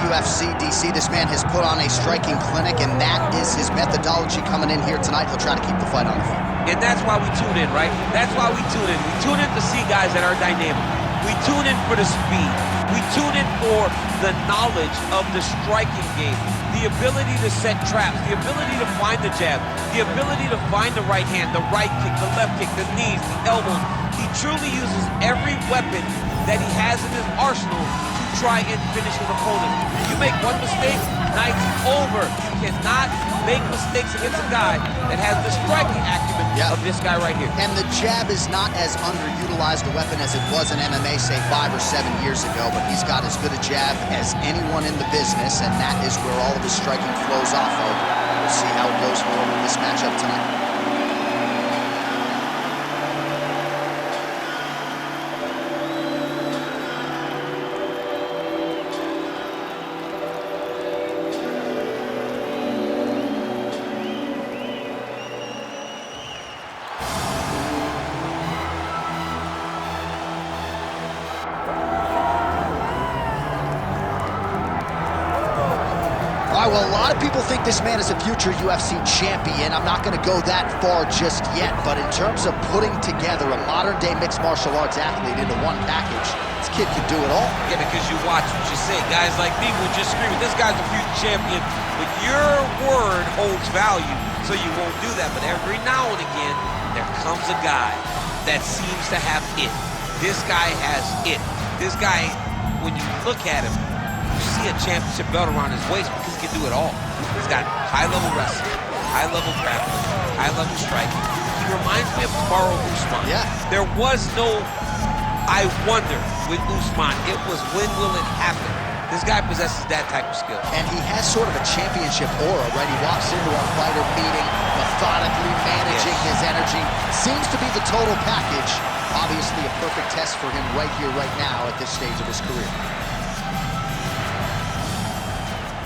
UFC, DC. This man has put on a striking clinic, and that is his methodology coming in here tonight. He'll try to keep the fight on the feet. And that's why we tune in, right? That's why we tune in. We tune in to see guys that are dynamic. We tune in for the speed. We tune in for the knowledge of the striking game, the ability to set traps, the ability to find the jab, the ability to find the right hand, the right kick, the left kick, the knees, the elbows. He truly uses every weapon that he has in his arsenal to try and finish his opponent. You make one mistake, night's over. You cannot make mistakes against a guy that has the striking acumen of this guy right here. And the jab is not as underutilized a weapon as it was in MMA, say 5 or 7 years ago, but he's got as good a jab as anyone in the business, and that is where all of his striking flows off of. We'll see how it goes forward in this matchup tonight. Well, a lot of people think this man is a future UFC champion. I'm not going to go that far just yet, but in terms of putting together a modern-day mixed martial arts athlete into one package, this kid could do it all. Yeah, because you watch what you say. Guys like me will just scream, this guy's a future champion, but your word holds value, so you won't do that. But every now and again, there comes a guy that seems to have it. This guy has it. This guy, when you look at him, you see a championship belt around his waist because he can do it all. He's got high-level wrestling, high-level grappling, high-level striking. He reminds me of Kamaru Usman. Yeah. There was no I wonder with Usman. It was when will it happen? This guy possesses that type of skill. And he has sort of a championship aura, right? He walks into a fighter meeting, methodically managing his energy. Seems to be the total package. Obviously a perfect test for him right here, right now, at this stage of his career.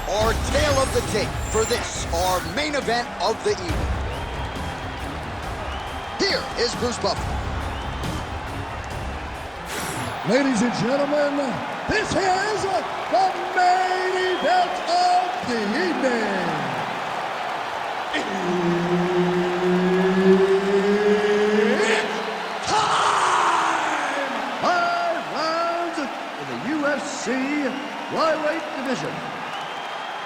Our tale of the tape for this, our main event of the evening. Here is Bruce Buffer. Ladies and gentlemen, this is the main event of the evening. It's time! 5 rounds in the UFC Flyweight division.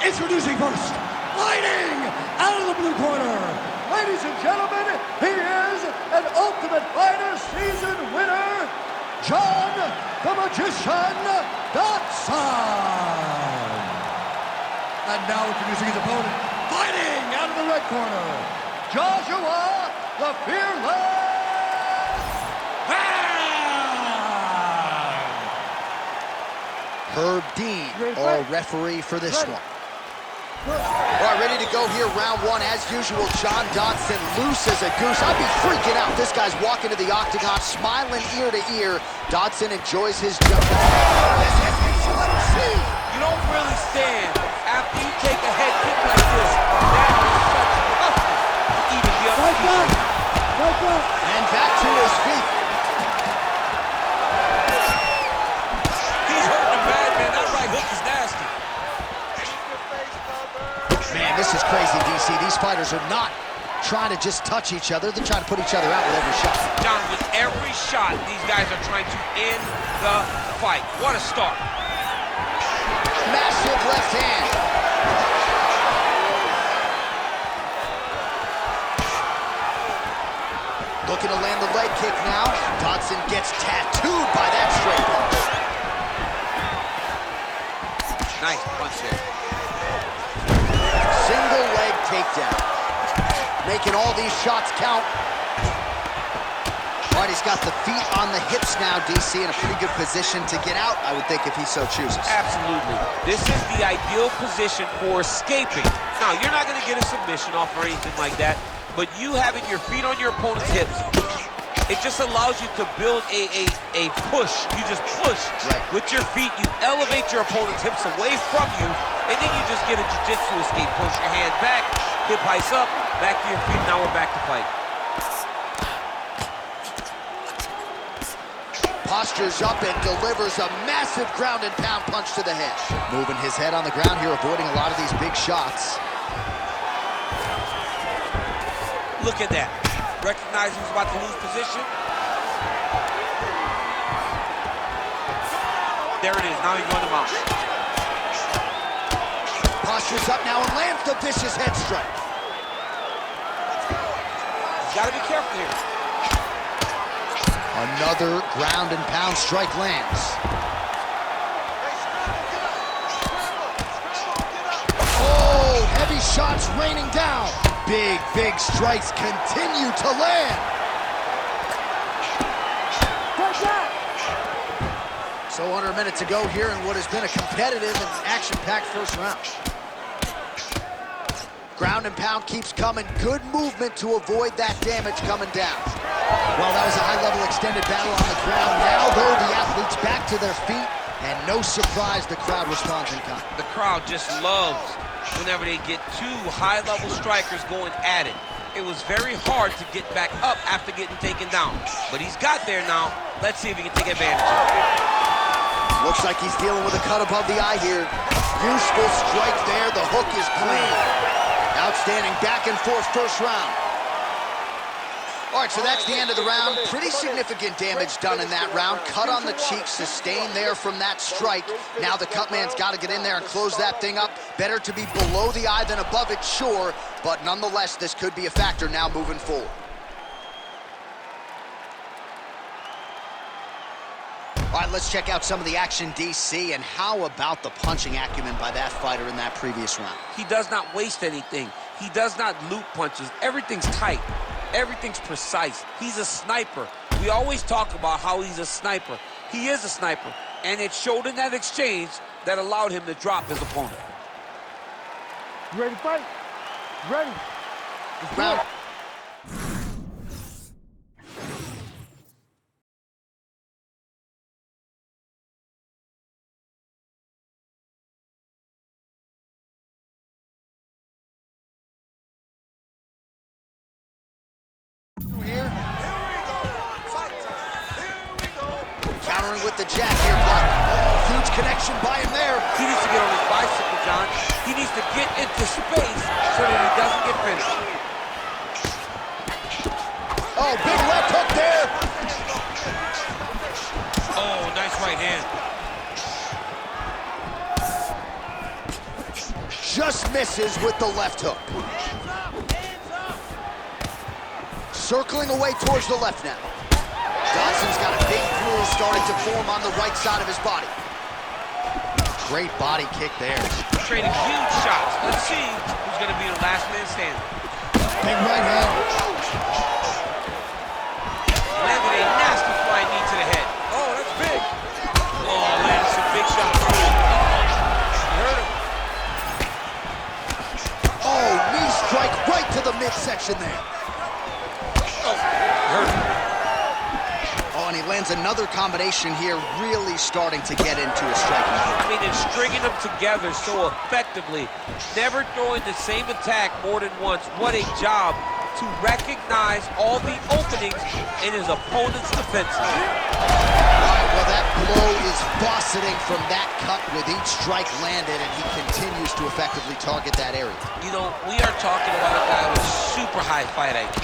Introducing first, fighting out of the blue corner. Ladies and gentlemen, he is an Ultimate Fighter season winner, John the Magician Dodson. And now introducing his opponent, fighting out of the red corner, Joshua the Fearless Man. Herb Dean, our referee for this one. All right, ready to go here, round one. As usual, John Dodson, loose as a goose. I'd be freaking out. This guy's walking to the octagon, smiling ear to ear. Dodson enjoys his jump. This is UFC. You don't really stand after you take a head kick like this. That is such toughness to even be up to. And back to his feet. He's hurting bad, man. That right hook is nasty. Man, this is crazy, DC. These fighters are not trying to just touch each other. They're trying to put each other out with every shot. John, with every shot, these guys are trying to end the fight. What a start. Massive left hand. Looking to land the leg kick now. Dodson gets tattooed by that straight punch. Nice punch there. Single leg takedown. Making all these shots count. All right, he's got the feet on the hips now, DC, in a pretty good position to get out, I would think, if he so chooses. Absolutely. This is the ideal position for escaping. Now, you're not going to get a submission off or anything like that, but you having your feet on your opponent's hips, it just allows you to build a push. You just push with your feet. You elevate your opponent's hips away from you, and then you just get a jiu-jitsu escape. Push your hand back, hip heights up, back to your feet. Now we're back to fight. postures up and delivers a massive ground and pound punch to the head. Moving his head on the ground here, avoiding a lot of these big shots. Look at that. Recognize he's about to lose position. There it is. Now he's going to mount. Postures up now and lands the vicious head strike. He's got to be careful here. Another ground and pound strike lands. Oh, heavy shots raining down. Big strikes continue to land. So under a minute to go here in what has been a competitive and action-packed first round. Ground and pound keeps coming. Good movement to avoid that damage coming down. Well, that was a high-level extended battle on the ground. Now, though, the athletes back to their feet, and no surprise the crowd responds in kind. The crowd just loves whenever they get two high-level strikers going at it. It was very hard to get back up after getting taken down. But he's got there now. Let's see if he can take advantage of it. Looks like he's dealing with a cut above the eye here. Useful strike there. The hook is clean. Outstanding back and forth first round. All right, so that's the end of the round. Pretty significant damage done in that round. Cut on the cheek, sustained there from that strike. Now the cut man's got to get in there and close that thing up. Better to be below the eye than above it, sure. But nonetheless, this could be a factor now moving forward. All right, let's check out some of the action, DC, and how about the punching acumen by that fighter in that previous round? He does not waste anything. He does not loop punches. Everything's tight. Everything's precise. He's a sniper. We always talk about how he's a sniper. He is a sniper, and it showed in that exchange that allowed him to drop his opponent. You ready to fight? Ready. Round. Countering with the jab here, but huge connection by him there. He needs to get on his bicycle, John. He needs to get into space so that he doesn't get finished. Oh, big left hook there. Oh, nice right hand. Just misses with the left hook. Circling away towards the left now. Dodson's got a big groove starting to form on the right side of his body. Great body kick there. Trading huge shots. Let's see who's going to be the last man standing. Big right hand. Landed a nasty flying knee to the head. Oh, that's big. Oh, landed some big shots. You heard him. Oh, knee strike right to the midsection there. Oh, hurt him. Oh, and he lands another combination here, really starting to get into his striking. I mean, they're stringing them together so effectively, never throwing the same attack more than once. What a job to recognize all the openings in his opponent's defense. All right, well, that blow is fauceting from that cut with each strike landed, and he continues to effectively target that area. You know, we are talking about a guy with super high fight IQ.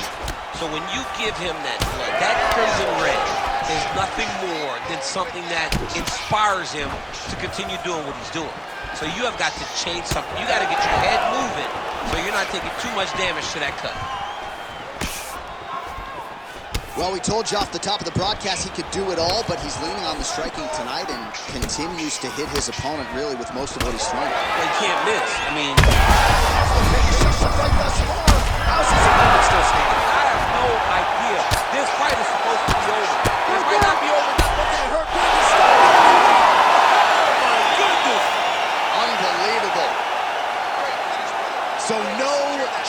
So when you give him that blood, that crimson red is nothing more than something that inspires him to continue doing what he's doing. So you have got to change something. You got to get your head moving so you're not taking too much damage to that cut. Well, we told you off the top of the broadcast he could do it all, but he's leaning on the striking tonight and continues to hit his opponent really with most of what he's throwing. Well, he can't miss. I mean, How's his opponent still standing? I have no idea. This fight is supposed to be over. This might not be over. Not looking to hurt. Oh, my goodness. Unbelievable. So no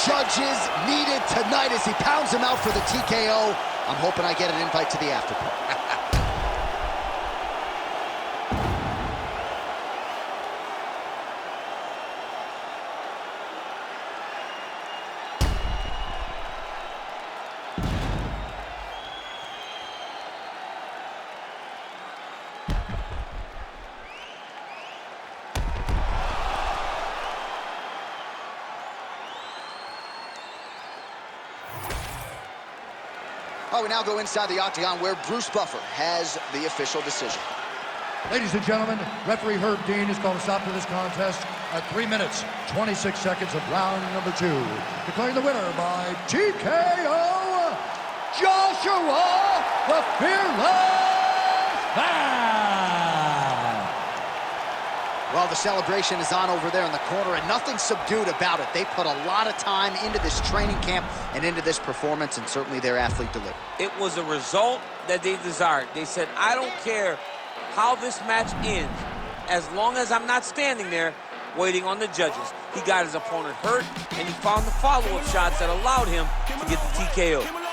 judges needed tonight as he pounds him out for the TKO. I'm hoping I get an invite to the after party. Well, we now go inside the octagon where Bruce Buffer has the official decision. Ladies and gentlemen, referee Herb Dean has called a stop to this contest at 3 minutes, 26 seconds of round number 2. Declaring the winner by TKO, Joshua the Fearless Man. Well, the celebration is on over there in the corner, and nothing subdued about it. They put a lot of time into this training camp and into this performance, and certainly their athlete delivered. It was a result that they desired. They said, I don't care how this match ends, as long as I'm not standing there waiting on the judges. He got his opponent hurt, and he found the follow-up shots that allowed him to get the TKO.